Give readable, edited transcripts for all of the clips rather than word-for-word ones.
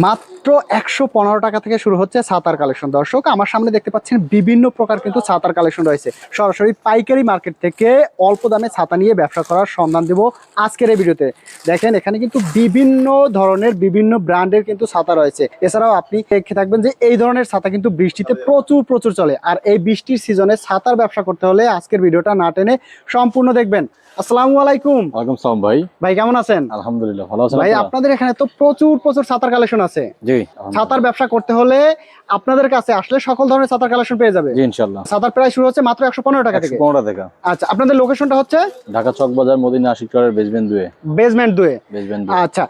মাত্র 115 টাকা থেকে শুরু হচ্ছে ছাতার কালেকশন। দর্শক আমার সামনে দেখতে পাচ্ছেন বিভিন্ন প্রকার কিন্তু ছাতার কালেকশন রয়েছে। সরাসরি পাইকারি মার্কেট থেকে অল্প দামে ছাতা নিয়ে ব্যবসা করার সন্ধান দেব আজকের এই ভিডিওতে। দেখেন এখানে কিন্তু বিভিন্ন ধরনের বিভিন্ন ব্র্যান্ডের কিন্তু ছাতা রয়েছে। এছাড়াও আপনি দেখে থাকবেন যে এই ধরনের ছাতা কিন্তু বৃষ্টিতে প্রচুর চলে। আর এই বৃষ্টির সিজনে ছাতার ব্যবসা করতে হলে আজকের ভিডিওটা না টেনে সম্পূর্ণ দেখবেন। আসসালামু আলাইকুম। ওয়ালাইকুম সালাম ভাই। ভাই কেমন আছেন? আলহামদুলিল্লাহ ভালো আছেন ভাই আপনাদের এখানে তো প্রচুর ছাতার কালেকশন আছে। জি, ছাতার ব্যবসা করতে হলে আপনাদের কাছে আসলে সকল ধরনের ছাতার কালেকশন পেয়ে যাবে। জি ইনশাআল্লাহ। ছাতার প্রাইস শুরু হচ্ছে মাত্র 115 টাকা থেকে। 115 টাকা। আচ্ছা আপনাদের লোকেশনটা হচ্ছে ঢাকা চকবাজার মদিনা আশিক টাওয়ারের বেসমেন্ট 2 এ। বেসমেন্ট 2 এ। বেসমেন্ট 2। আচ্ছা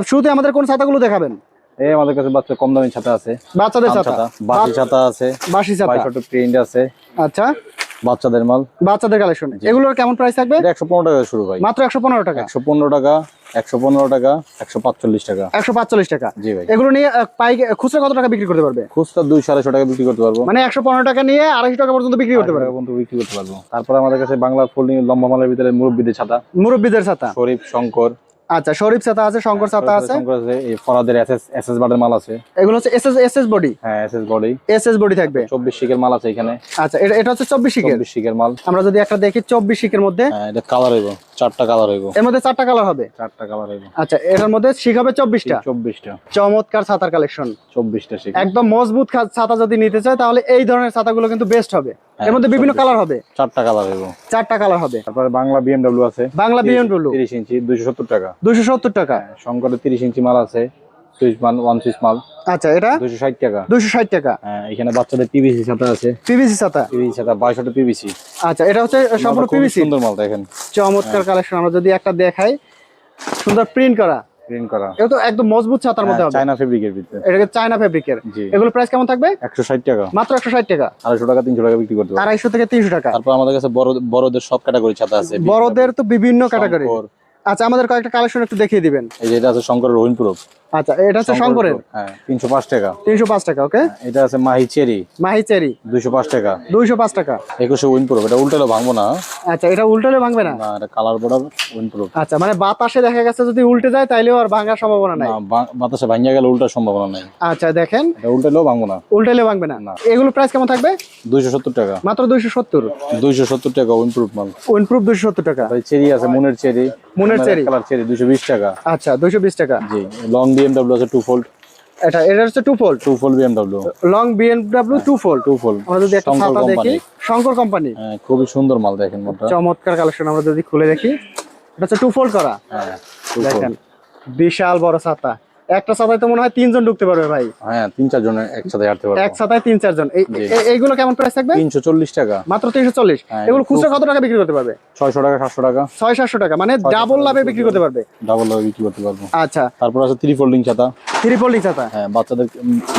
শুরুতে আমাদের কোন ছাতাগুলো দেখাবেন? এই আমাদের কাছে বাচ্চা কম দামি ছাতা আছে। বাচ্চাদের ছাতা, বাসি ছাতা আছে, বাসি ছাতা, 22 প্রিন্ট আছে। আচ্ছা বাচ্চাদের মাল, বাচ্চাদের কালেকশন। এগুলোর কেমন প্রাইস থাকবে? 115 টাকা শুরু ভাই। মাত্র 115 টাকা। 115 টাকা, 115 টাকা, 145 টাকা। 145 টাকা। জি ভাই। এগুলো নিয়ে খুচরা কত টাকা বিক্রি করতে পারবে? খুচরা 200-250 টাকা বিক্রি করতে পারবো। মানে 115 টাকা নিয়ে 250 টাকা পর্যন্ত বিক্রি করতে পারবে। বিক্রি করতে পারবো। তারপর আমাদের কাছে বাংলা ফোল্ডিং লম্বা মালের ভিতরে মুরব্বিদের ছাতা, মুরব্বিদের ছাতা, শরীফ শঙ্কর। আচ্ছা শরীফ ছাতা আছে, শঙ্কর ছাতা আছে, শঙ্কর আছে, এই ফরাদের এসএস বাটের মাল আছে। এগুলো হচ্ছে এসএস বডি। হ্যাঁ এসএস বডি থাকবে। 24 শিকের মাল আছে এখানে। আচ্ছা এটা হচ্ছে 24 শিকের মাল। আমরা যদি একটা দেখি 24 শিকের মধ্যে, হ্যাঁ এটা কালার হইবো, 4টা কালার হইবো। এর মধ্যে 4টা কালার হবে। 4টা কালার হইবো। আচ্ছা এটার মধ্যে শিক হবে 24টা। চমৎকার ছাতার কালেকশন। 24টা শিক। একদম মজবুত ছাতা যদি নিতে চায় তাহলে এই ধরনের ছাতাগুলো কিন্তু বেস্ট হবে। এর মধ্যে বিভিন্ন কালার হবে। 4টা কালার হইবো। 4টা কালার হবে। তারপরে বাংলা বিএমডব্লিউ আছে। বাংলা বিএমডব্লিউ 30 ইঞ্চি 270 টাকা। 270 টাকা। শঙ্করের 30 ইঞ্চি মাল আছে, সুইচ মাল, ওয়ান সুইচ মাল। আচ্ছা এটা 260 টাকা। 260 টাকা। হ্যাঁ এখানে বাচ্চাদের পিভিসি ছাতা আছে। পিভিসি ছাতা 22টা পিভিসি। আচ্ছা এটা হচ্ছে সম্পূর্ণ পিভিসি। সুন্দর মাল দেখেন। চমৎকার কালেকশন। আমরা যদি একটা দেখাই, সুন্দর প্রিন্ট করা। এটা তো একদম মজবুত ছাতার মধ্যে হবে। চায়না ফেব্রিকের ভিতরে। এটা চায়না ফেব্রিকের। এগুলো প্রাইস কেমন থাকবে? 160 টাকা। মাত্র 160 টাকা। 250 টাকা 300 টাকা বিক্রি করতে পারবো। 250 থেকে 300 টাকা। তারপর আমাদের কাছে বড়দের সব ক্যাটাগরি ছাতা আছে। বড়দের তো বিভিন্ন ক্যাটাগরি। আচ্ছা আমাদের কয়েকটা কালেকশন একটু দেখিয়ে দিবেন। এই যে এটা আছে শঙ্করের রোহিন প্রো। আচ্ছা এটা হচ্ছে শঙ্করের। হ্যাঁ 305 টাকা। 305 টাকা। ওকে। এটা আছে মাহি চেরি 205 টাকা। 205 টাকা। 21 উইন প্রো। এটা উল্টালে ভাঙবো না। আচ্ছা এটা উল্টালে ভাঙবে না? না এটা কালার বর্ডার উইন প্রো। আচ্ছা মানে বাতাসে দেখা গেছে যদি উল্টে যায় তাইলেও আর ভাঙার সম্ভাবনা নাই। না বাতাসে ভাঙিয়া গেলে উল্টার সম্ভাবনা নাই। আচ্ছা দেখেন এটা উল্টালেও ভাঙবো না। উল্টালে ভাঙবে না। এগুলো প্রাইস কেমন থাকবে? 270 টাকা। মাত্র 270 টাকা উইন প্রুফ মাল। উইন প্রুফ 270 টাকা। ভাই চেরি আছে, মুনের চেরি কালার চেরি 220 টাকা। আচ্ছা 220 টাকা। জি লং বিএমডব্লিউ আছে 2 ফোল্ড। এটা হচ্ছে 2 fold BMW. Long BMW 2 fold. আমরা যদি একটা ছাতা দেখি, শঙ্কর কোম্পানি। হ্যাঁ খুবই সুন্দর মাল দেখেন মালটা। চমৎকার কালেকশন। আমরা যদি খুলে দেখি, এটা হচ্ছে 2 ফোল্ড করা। হ্যাঁ দেখেন বিশাল বড় ছাতা। একটা ছাতায় তো মনে হয় 3 জন ঢুকতে পারবে ভাই। হ্যাঁ 3-4 জন একসাথে হাঁটতে পারবে। এক ছাতায় 3-4 জন। এইগুলো কেমন প্রাইস থাকবে? 340 টাকা। মাত্র 340। এগুলো খুচরা কত টাকা বিক্রি করতে পারবে? 600 টাকা 700 টাকা। 600-700 টাকা। মানে ডাবল লাভে বিক্রি করতে পারবে। ডাবল লাভে বিক্রি করতে পারবো। আচ্ছা তারপর আছে 3 ফোল্ডিং ছাতা। 3 ফোল্ডিং ছাতা। হ্যাঁ বাচ্চাদের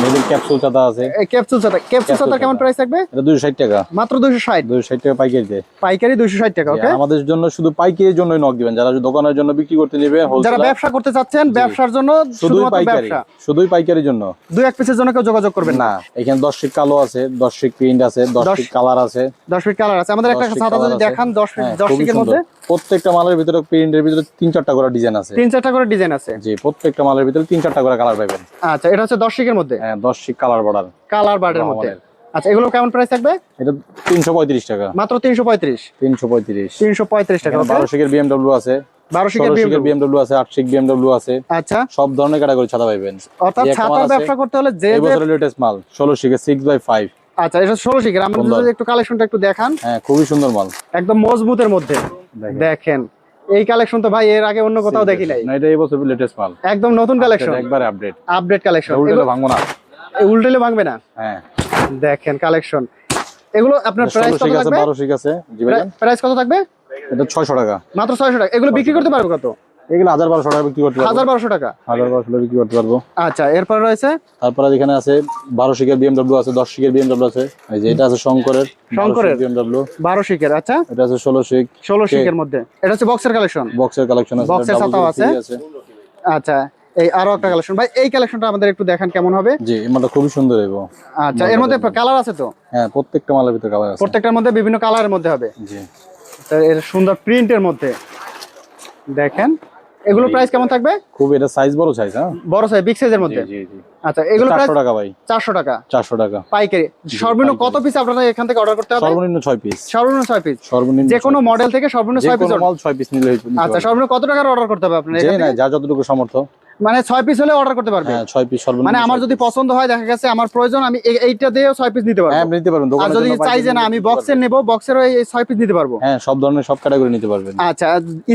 মেয়েদের ক্যাপসুল ছাতা আছে। ক্যাপসুল ছাতা কেমন প্রাইস থাকবে? এটা 260 টাকা। মাত্র 260 টাকা পাইকারিতে। পাইকারি 260 টাকা। ওকে। আমাদের জন্য শুধু পাইকারির জন্যই নক দিবেন। যারা দোকানের জন্য বিক্রি করতে নেবে, যারা ব্যবসা করতে চাচ্ছেন, ব্যবসার জন্য শুধুমাত্র ব্যবসা, শুধুই পাইকারির জন্য। 2-1 পিসের জন্য কেউ যোগাযোগ করবেন না। এখানে 10 শিক কালো আছে, 10 শিক প্রিন্ট আছে, 10 শিক কালার আছে। 10 ফিট কালার আছে। আমাদের একটা ছাতা যদি দেখান 10 শিকের মধ্যে, প্রত্যেকটা মালের ভিতরে প্রিন্টের ভিতরে 3-4টা করে ডিজাইন আছে। 3-4টা করে ডিজাইন আছে। জি প্রত্যেকটা মালের ভিতরে 3-4টা করে কালার পাবেন। আচ্ছা এটা হচ্ছে 10 শিকের মধ্যে। হ্যাঁ 10 শিক কালার বার্ডের মধ্যে। আচ্ছা এগুলো কেমন প্রাইস থাকবে? এটা 335 টাকা। মাত্র 335 টাকা। 12 শিকের বিএমডব্লিউ আছে, 12 শিকের বিএমডব্লিউ আছে, 8 শিক বিএমডব্লিউ আছে। আচ্ছা সব ধরনের ক্যাটাগরি ছাতা পাবেন। অর্থাৎ ছাতার ব্যবসা করতে হলে যে এবছরের লেটেস্ট মাল 16 শিকের 6x5। আচ্ছা এটা 16 শিকের। আমরা যদি একটু কালেকশনটা একটু দেখান। হ্যাঁ খুবই সুন্দর মাল, একদম মজবুতের মধ্যে। দেখেন এই কালেকশন তো ভাই এর আগে অন্য কোথাও দেখি নাই। না এটা এই বছরের লেটেস্ট মাল, একদম নতুন কালেকশন, একবারে আপডেট কালেকশন। উল্টালে ভাঙবো না। উল্টালে ভাঙবে না। হ্যাঁ দেখেন কালেকশন। এগুলো আপনার প্রাইস কত থাকবে? 12 শিক আছে। জি ভাই প্রাইস কত থাকবে? এটা 600 টাকা। মাত্র 600 টাকা। এগুলো বিক্রি করতে পারবে কত? এগুলো 1000-1200 টাকা বিক্রি করতে পারবো। 1000-1200 টাকা। 1000-1200 বিক্রি করতে পারবো। আচ্ছা এরপর রয়েছে, তারপর এখানে আছে 12 শিকের বিএমডব্লিউ আছে, 10 শিকের বিএমডব্লিউ আছে। এই যে এটা আছে শঙ্করের বিএমডব্লিউ 12 শিকের। আচ্ছা এটা আছে 16 শিকের মধ্যে। এটা হচ্ছে বক্সের কালেকশন আছে, বক্সের ছাতাও আছে। আচ্ছা এই আরো একটা কালেকশন ভাই, এই কালেকশনটা আমাদের একটু দেখান কেমন হবে? জি এই মালটা খুবই সুন্দর হবে। আচ্ছা এর মধ্যে কালার আছে তো? হ্যাঁ প্রত্যেকটা মালের ভিতরে কালার আছে, প্রত্যেকটার মধ্যে বিভিন্ন কালারের মধ্যে হবে। জি এর সুন্দর প্রিন্টের মধ্যে দেখেন এগুলো প্রাইস কেমন থাকবে? খুব এটা সাইজ বড় সাইজ, হ্যাঁ বড় সাইজ, বিগ সাইজের মধ্যে। জি জি। আচ্ছা, এগুলো প্রাইস 400 টাকা ভাই। 400 টাকা 400 টাকা পাইকারি। সর্বনিম্ন কত পিস আপনারা এখান থেকে অর্ডার করতে হবে? সর্বনিম্ন 6 পিস। সর্বনিম্ন 6 পিস। সর্বনিম্ন যে কোনো মডেল থেকে সর্বনিম্ন 6 পিস। যে কোনো মাল 6 পিস নিলে হইবে। আচ্ছা, সর্বনিম্ন কত টাকার অর্ডার করতে হবে আপনারা যে এখান না থেকে? যা যতটুকু সামর্থ্য, মানে 6 পিস হলে অর্ডার করতে পারবে? হ্যাঁ 6 পিস সর্বনিম্ন। মানে আমার যদি পছন্দ হয়, দেখা গেছে আমার প্রয়োজন, আমি এইটা দিয়েও 6 পিস নিতে পারবো? হ্যাঁ নিতে পারবেন। আর দোকানে যদি চাই যে না আমি বক্সের নেব, বক্সেরও এই 6 পিস নিতে পারবো? হ্যাঁ সব ধরনের সব ক্যাটাগরি নিতে পারবেন। আচ্ছা,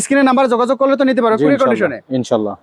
স্ক্রিনের নাম্বারে যোগাযোগ করলে তো নিতে পারবে কুরিয়ার কন্ডিশনে? ইনশাআল্লাহ।